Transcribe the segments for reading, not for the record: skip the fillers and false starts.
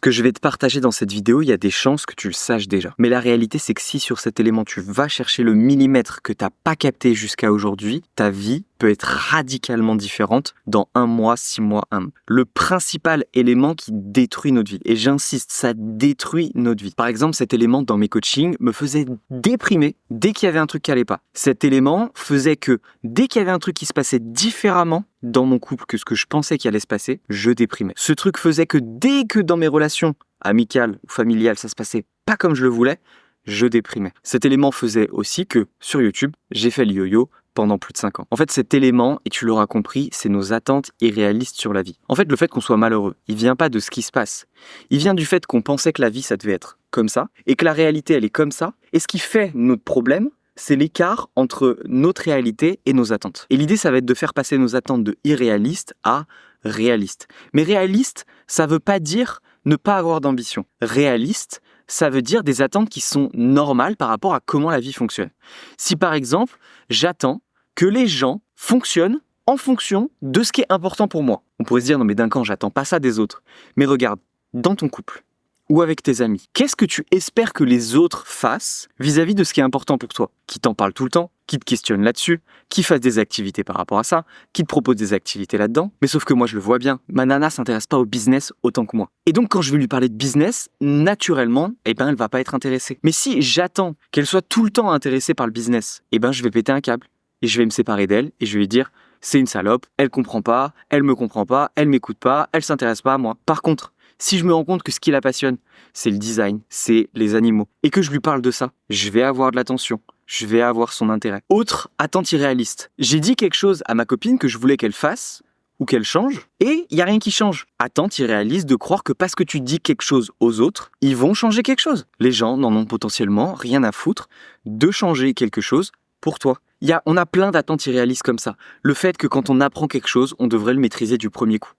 Ce que je vais te partager dans cette vidéo, il y a des chances que tu le saches déjà. Mais la réalité, c'est que si sur cet élément, tu vas chercher le millimètre que tu n'as pas capté jusqu'à aujourd'hui, ta vie peut être radicalement différente dans 1 mois, 6 mois, 1 an. Le principal élément qui détruit notre vie, et j'insiste, ça détruit notre vie. Par exemple, cet élément dans mes coachings me faisait déprimer dès qu'il y avait un truc qui allait pas. Cet élément faisait que dès qu'il y avait un truc qui se passait différemment dans mon couple que ce que je pensais qu'il allait se passer, je déprimais. Ce truc faisait que dès que dans mes relations amicales ou familiales, ça se passait pas comme je le voulais, je déprimais. Cet élément faisait aussi que, sur YouTube, j'ai fait le yo-yo pendant plus de 5 ans. En fait, cet élément, et tu l'auras compris, c'est nos attentes irréalistes sur la vie. En fait, le fait qu'on soit malheureux, il vient pas de ce qui se passe. Il vient du fait qu'on pensait que la vie, ça devait être comme ça, et que la réalité, elle est comme ça. Et ce qui fait notre problème, c'est l'écart entre notre réalité et nos attentes. Et l'idée, ça va être de faire passer nos attentes de irréalistes à réalistes. Mais réaliste, ça veut pas dire ne pas avoir d'ambition. Réaliste, ça veut dire des attentes qui sont normales par rapport à comment la vie fonctionne. Si par exemple, j'attends que les gens fonctionnent en fonction de ce qui est important pour moi. On pourrait se dire, non mais Duncan, j'attends pas ça des autres. Mais regarde, dans ton couple ou avec tes amis, qu'est-ce que tu espères que les autres fassent vis-à-vis de ce qui est important pour toi? Qui t'en parle tout le temps, qui te questionne là-dessus, qui fasse des activités par rapport à ça, qui te propose des activités là-dedans. Mais sauf que moi, je le vois bien, ma nana s'intéresse pas au business autant que moi. Et donc, quand je vais lui parler de business, naturellement, elle va pas être intéressée. Mais si j'attends qu'elle soit tout le temps intéressée par le business, je vais péter un câble. Et je vais me séparer d'elle et je vais lui dire, c'est une salope, elle comprend pas, elle me comprend pas, elle m'écoute pas, elle s'intéresse pas à moi. Par contre, si je me rends compte que ce qui la passionne, c'est le design, c'est les animaux, et que je lui parle de ça, je vais avoir de l'attention, je vais avoir son intérêt. Autre attente irréaliste. J'ai dit quelque chose à ma copine que je voulais qu'elle fasse, ou qu'elle change, et il n'y a rien qui change. Attente irréaliste de croire que parce que tu dis quelque chose aux autres, ils vont changer quelque chose. Les gens n'en ont potentiellement rien à foutre de changer quelque chose pour toi. On a plein d'attentes irréalistes comme ça. Le fait que quand on apprend quelque chose, on devrait le maîtriser du premier coup.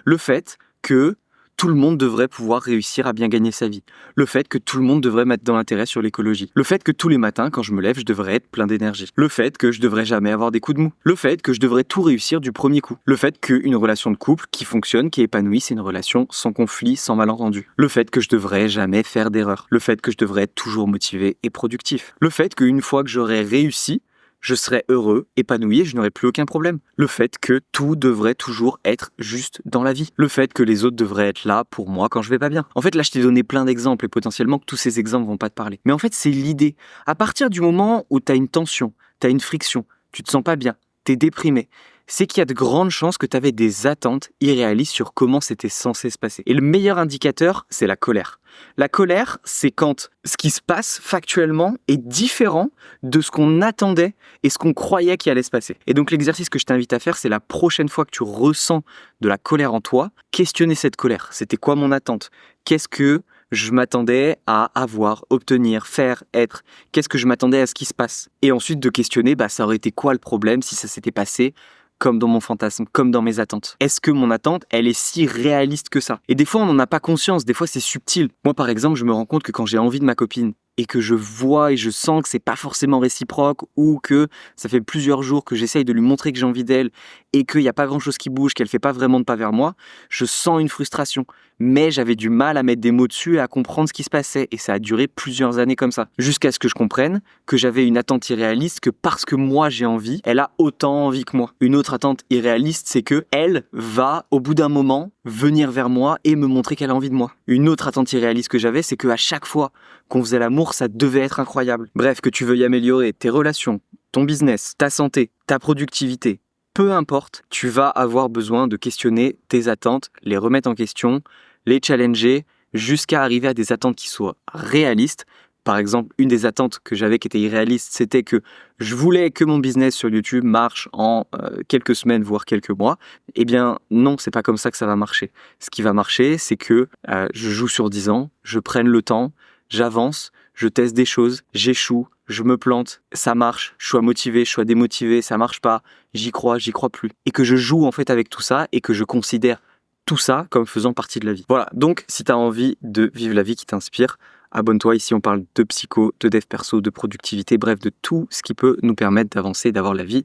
Le fait que tout le monde devrait pouvoir réussir à bien gagner sa vie. Le fait que tout le monde devrait mettre dans l'intérêt sur l'écologie. Le fait que tous les matins, quand je me lève, je devrais être plein d'énergie. Le fait que je devrais jamais avoir des coups de mou. Le fait que je devrais tout réussir du premier coup. Le fait qu'une relation de couple qui fonctionne, qui est épanouie, c'est une relation sans conflit, sans malentendu. Le fait que je devrais jamais faire d'erreur. Le fait que je devrais être toujours motivé et productif. Le fait qu'une fois que j'aurai réussi, je serais heureux, épanoui et je n'aurais plus aucun problème. Le fait que tout devrait toujours être juste dans la vie. Le fait que les autres devraient être là pour moi quand je vais pas bien. En fait, là, je t'ai donné plein d'exemples et potentiellement que tous ces exemples vont pas te parler. Mais en fait, c'est l'idée. À partir du moment où tu as une tension, tu as une friction, tu te sens pas bien, tu es déprimé, c'est qu'il y a de grandes chances que tu avais des attentes irréalistes sur comment c'était censé se passer. Et le meilleur indicateur, c'est la colère. La colère, c'est quand ce qui se passe factuellement est différent de ce qu'on attendait et ce qu'on croyait qu'il allait se passer. Et donc l'exercice que je t'invite à faire, c'est la prochaine fois que tu ressens de la colère en toi, questionner cette colère. C'était quoi mon attente? Qu'est-ce que je m'attendais à avoir, obtenir, faire, être? Qu'est-ce que je m'attendais à ce qui se passe? Et ensuite de questionner, ça aurait été quoi le problème si ça s'était passé comme dans mon fantasme, comme dans mes attentes. Est-ce que mon attente, elle est si réaliste que ça? Et des fois, on n'en a pas conscience, des fois, c'est subtil. Moi, par exemple, je me rends compte que quand j'ai envie de ma copine et que je vois et je sens que c'est pas forcément réciproque ou que ça fait plusieurs jours que j'essaye de lui montrer que j'ai envie d'elle et qu'il n'y a pas grand-chose qui bouge, qu'elle fait pas vraiment de pas vers moi, je sens une frustration. Mais j'avais du mal à mettre des mots dessus et à comprendre ce qui se passait. Et ça a duré plusieurs années comme ça. Jusqu'à ce que je comprenne que j'avais une attente irréaliste, que parce que moi j'ai envie, elle a autant envie que moi. Une autre attente irréaliste, c'est que elle va, au bout d'un moment, venir vers moi et me montrer qu'elle a envie de moi. Une autre attente irréaliste que j'avais, c'est qu'à chaque fois qu'on faisait l'amour, ça devait être incroyable. Bref, que tu veuilles améliorer tes relations, ton business, ta santé, ta productivité, peu importe, tu vas avoir besoin de questionner tes attentes, les remettre en question, les challenger, jusqu'à arriver à des attentes qui soient réalistes. Par exemple, une des attentes que j'avais qui était irréaliste, c'était que je voulais que mon business sur YouTube marche en quelques semaines, voire quelques mois. Eh bien, non, c'est pas comme ça que ça va marcher. Ce qui va marcher, c'est que je joue sur 10 ans, je prenne le temps, j'avance, je teste des choses, j'échoue, je me plante, ça marche, je sois motivé, je sois démotivé, ça marche pas, j'y crois plus. Et que je joue en fait avec tout ça et que je considère tout ça comme faisant partie de la vie. Voilà, donc si tu as envie de vivre la vie qui t'inspire, abonne-toi. Ici, on parle de psycho, de dev perso, de productivité, bref, de tout ce qui peut nous permettre d'avancer, d'avoir la vie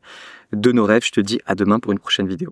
de nos rêves. Je te dis à demain pour une prochaine vidéo.